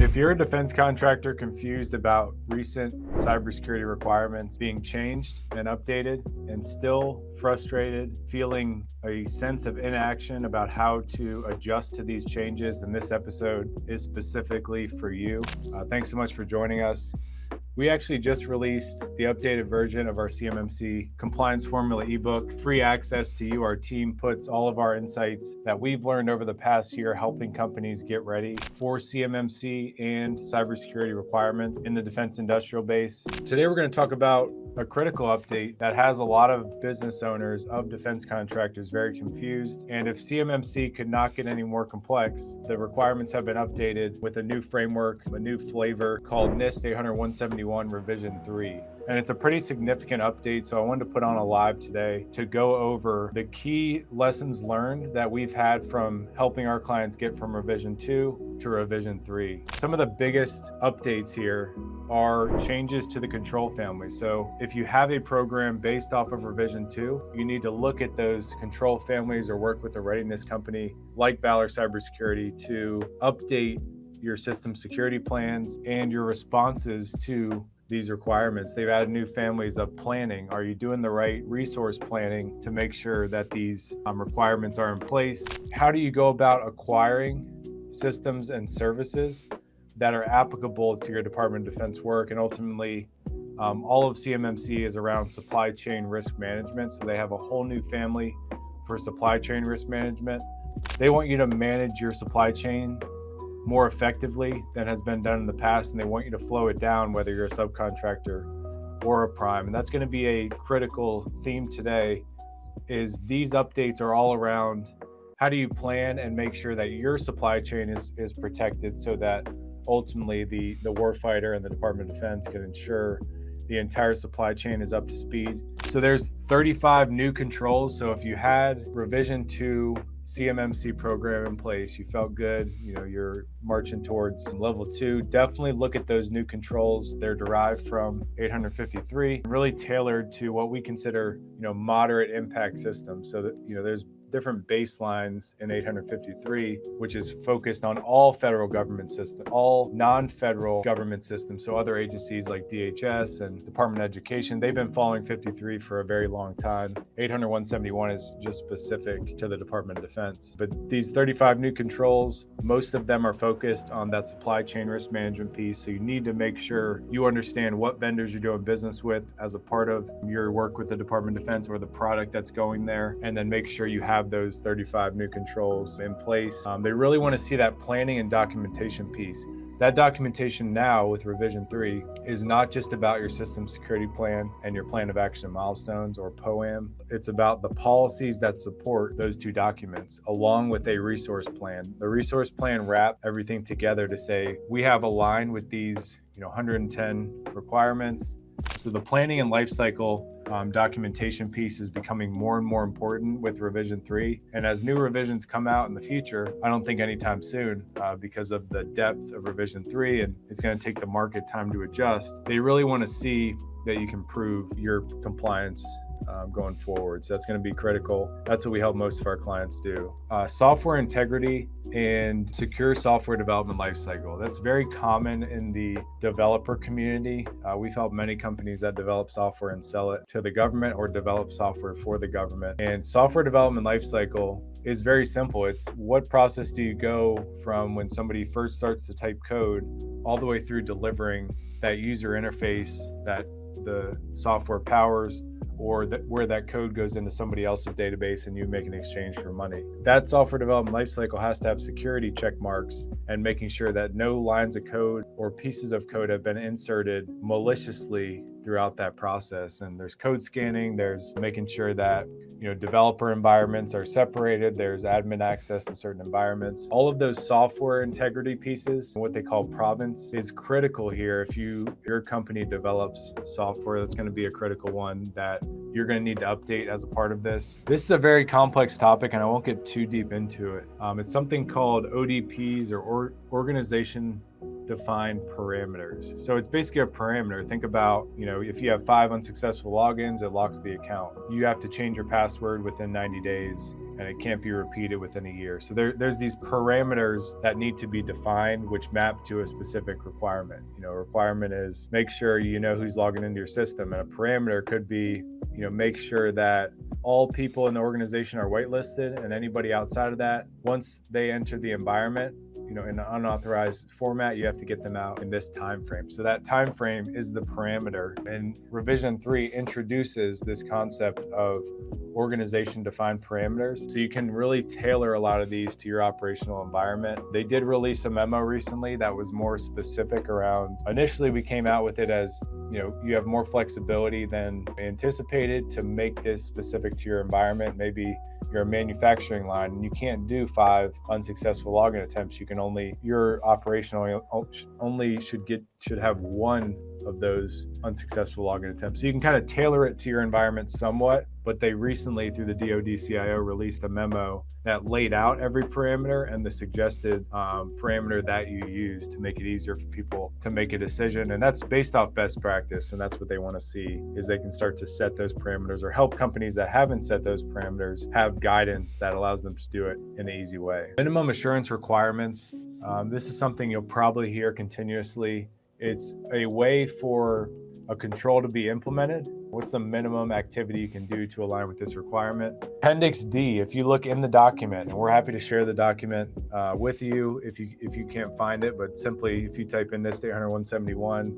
If you're a defense contractor confused about recent cybersecurity requirements being changed and updated and still frustrated, feeling a sense of inaction about how to adjust to these changes, then this episode is specifically for you. Thanks so much for joining us. We actually just released the updated version of our CMMC compliance formula ebook, free access to you. Our team puts all of our insights that we've learned over the past year helping companies get ready for CMMC and cybersecurity requirements in the defense industrial base. Today, we're going to talk about a critical update that has a lot of business owners of defense contractors very confused. And if CMMC could not get any more complex, the requirements have been updated with a new framework, a new flavor called NIST 171 Revision 3. And it's a pretty significant update, so I wanted to put on a live today to go over the key lessons learned that we've had from helping our clients get from Revision 2 to Revision 3. Some of the biggest updates here are changes to the control family. So if you have a program based off of Revision 2, you need to look at those control families or work with a readiness company like Valor Cybersecurity to update your system security plans and your responses to these requirements. They've added new families of planning. Are you doing the right resource planning to make sure that these requirements are in place? How do you go about acquiring systems and services that are applicable to your Department of Defense work? And ultimately, all of CMMC is around supply chain risk management. So they have a whole new family for supply chain risk management. They want you to manage your supply chain more effectively than has been done in the past, and they want you to flow it down whether you're a subcontractor or a prime. And that's going to be a critical theme today, is these updates are all around how do you plan and make sure that your supply chain is protected so that ultimately the warfighter and the Department of Defense can ensure the entire supply chain is up to speed. So there's 35 new controls. So if you had Revision 2 CMMC program in place, you felt good, you're marching towards level 2, definitely look at those new controls. They're derived from 853, really tailored to what we consider, moderate impact systems. So that, there's different baselines in 853, which is focused on all federal government systems, all non-federal government systems. So other agencies like DHS and Department of Education, they've been following 53 for a very long time. 800-171 is just specific to the Department of Defense. But these 35 new controls, most of them are focused on that supply chain risk management piece. So you need to make sure you understand what vendors you're doing business with as a part of your work with the Department of Defense or the product that's going there, and then make sure you have those 35 new controls in place. They really want to see that planning and documentation piece. That documentation now with Revision 3 is not just about your system security plan and your plan of action and milestones or POAM. It's about the policies that support those two documents along with a resource plan. The resource plan wrap everything together to say, we have aligned with these 110 requirements. So the planning and life cycle documentation piece is becoming more and more important with Revision 3. And as new revisions come out in the future, I don't think anytime soon, because of the depth of Revision 3, and it's going to take the market time to adjust, they really want to see that you can prove your compliance going forward. So that's going to be critical. That's what we help most of our clients do. Software integrity and secure software development lifecycle. That's very common in the developer community. We've helped many companies that develop software and sell it to the government or develop software for the government. And software development lifecycle is very simple. It's what process do you go from when somebody first starts to type code all the way through delivering that user interface that the software powers, or where that code goes into somebody else's database and you make an exchange for money. That software development lifecycle has to have security check marks and making sure that no lines of code or pieces of code have been inserted maliciously throughout that process. And there's code scanning, there's making sure that developer environments are separated, there's admin access to certain environments. All of those software integrity pieces, what they call provenance, is critical here. If your company develops software, that's going to be a critical one that you're going to need to update as a part of this. This is a very complex topic and I won't get too deep into it. It's something called ODPs, or organization defined parameters. So it's basically a parameter. Think about, if you have 5 unsuccessful logins, it locks the account. You have to change your password within 90 days. and it can't be repeated within a year. So there's these parameters that need to be defined, which map to a specific requirement. A requirement is make sure you know who's logging into your system, and a parameter could be, make sure that all people in the organization are whitelisted, and anybody outside of that, once they enter the environment, in an unauthorized format, you have to get them out in this time frame. So that time frame is the parameter. And revision 3 introduces this concept of organization defined parameters, so you can really tailor a lot of these to your operational environment. They did release a memo recently that was more specific around, initially we came out with it as, you have more flexibility than anticipated to make this specific to your environment. Maybe you're a manufacturing line and you can't do 5 unsuccessful login attempts. Your operational only should have 1 of those unsuccessful login attempts. So you can kind of tailor it to your environment somewhat, but they recently, through the DoD CIO, released a memo that laid out every parameter and the suggested parameter that you use to make it easier for people to make a decision. And that's based off best practice. And that's what they want to see, is they can start to set those parameters, or help companies that haven't set those parameters have guidance that allows them to do it in an easy way. Minimum assurance requirements. This is something you'll probably hear continuously. It's a way for a control to be implemented. What's the minimum activity you can do to align with this requirement? Appendix D, if you look in the document, and we're happy to share the document with you if you can't find it, but simply if you type in NIST 171,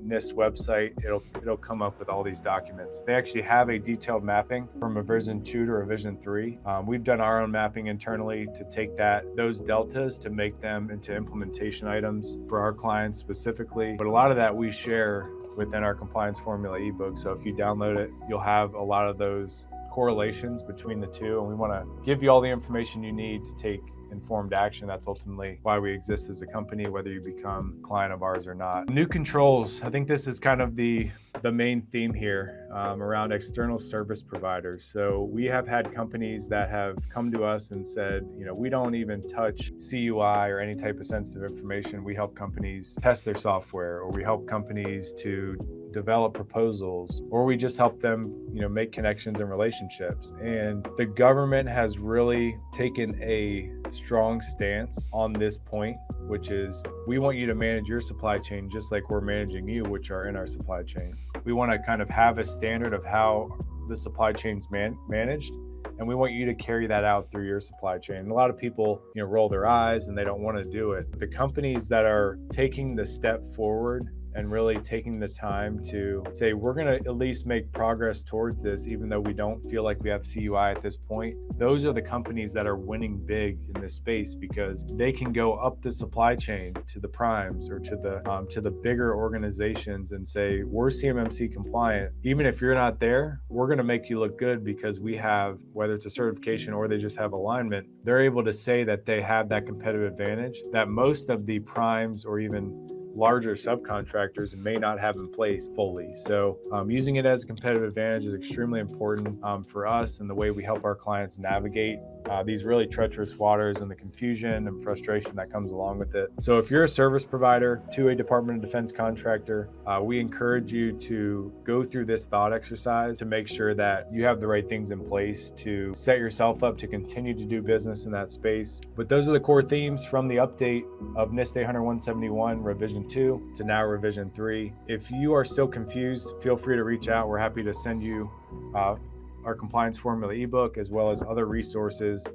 NIST website, it'll come up with all these documents. They actually have a detailed mapping from revision 2 to revision 3. We've done our own mapping internally to take those deltas to make them into implementation items for our clients specifically. But a lot of that we share within our compliance formula ebook. So if you download it, you'll have a lot of those correlations between the two. And we want to give you all the information you need to take informed action. That's ultimately why we exist as a company, whether you become a client of ours or not. New controls. I think this is kind of the main theme here around external service providers. So we have had companies that have come to us and said, we don't even touch CUI or any type of sensitive information. We help companies test their software, or we help companies to develop proposals, or we just help them, make connections and relationships. And the government has really taken a strong stance on this point, which is, we want you to manage your supply chain just like we're managing you, which are in our supply chain. We want to kind of have a standard of how the supply chain's managed, and we want you to carry that out through your supply chain. And a lot of people, roll their eyes and they don't want to do it. The companies that are taking the step forward and really taking the time to say, we're going to at least make progress towards this, even though we don't feel like we have CUI at this point. Those are the companies that are winning big in this space, because they can go up the supply chain to the primes or to the bigger organizations and say, we're CMMC compliant. Even if you're not there, we're going to make you look good, because we have, whether it's a certification or they just have alignment, they're able to say that they have that competitive advantage that most of the primes or even larger subcontractors may not have in place fully. So using it as a competitive advantage is extremely important for us, and the way we help our clients navigate these really treacherous waters and the confusion and frustration that comes along with it. So if you're a service provider to a Department of Defense contractor, we encourage you to go through this thought exercise to make sure that you have the right things in place to set yourself up to continue to do business in that space. But those are the core themes from the update of NIST 171 revision 2 to now revision 3. If you are still confused, feel free to reach out. We're happy to send you our compliance formula ebook, as well as other resources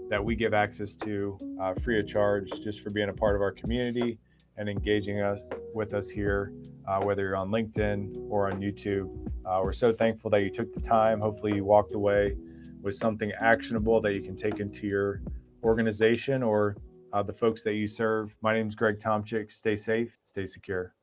that we give access to free of charge, just for being a part of our community and engaging with us here, whether you're on LinkedIn or on YouTube. We're so thankful that you took the time. Hopefully you walked away with something actionable that you can take into your organization or the folks that you serve. My name is Greg Tomczyk. Stay safe, stay secure.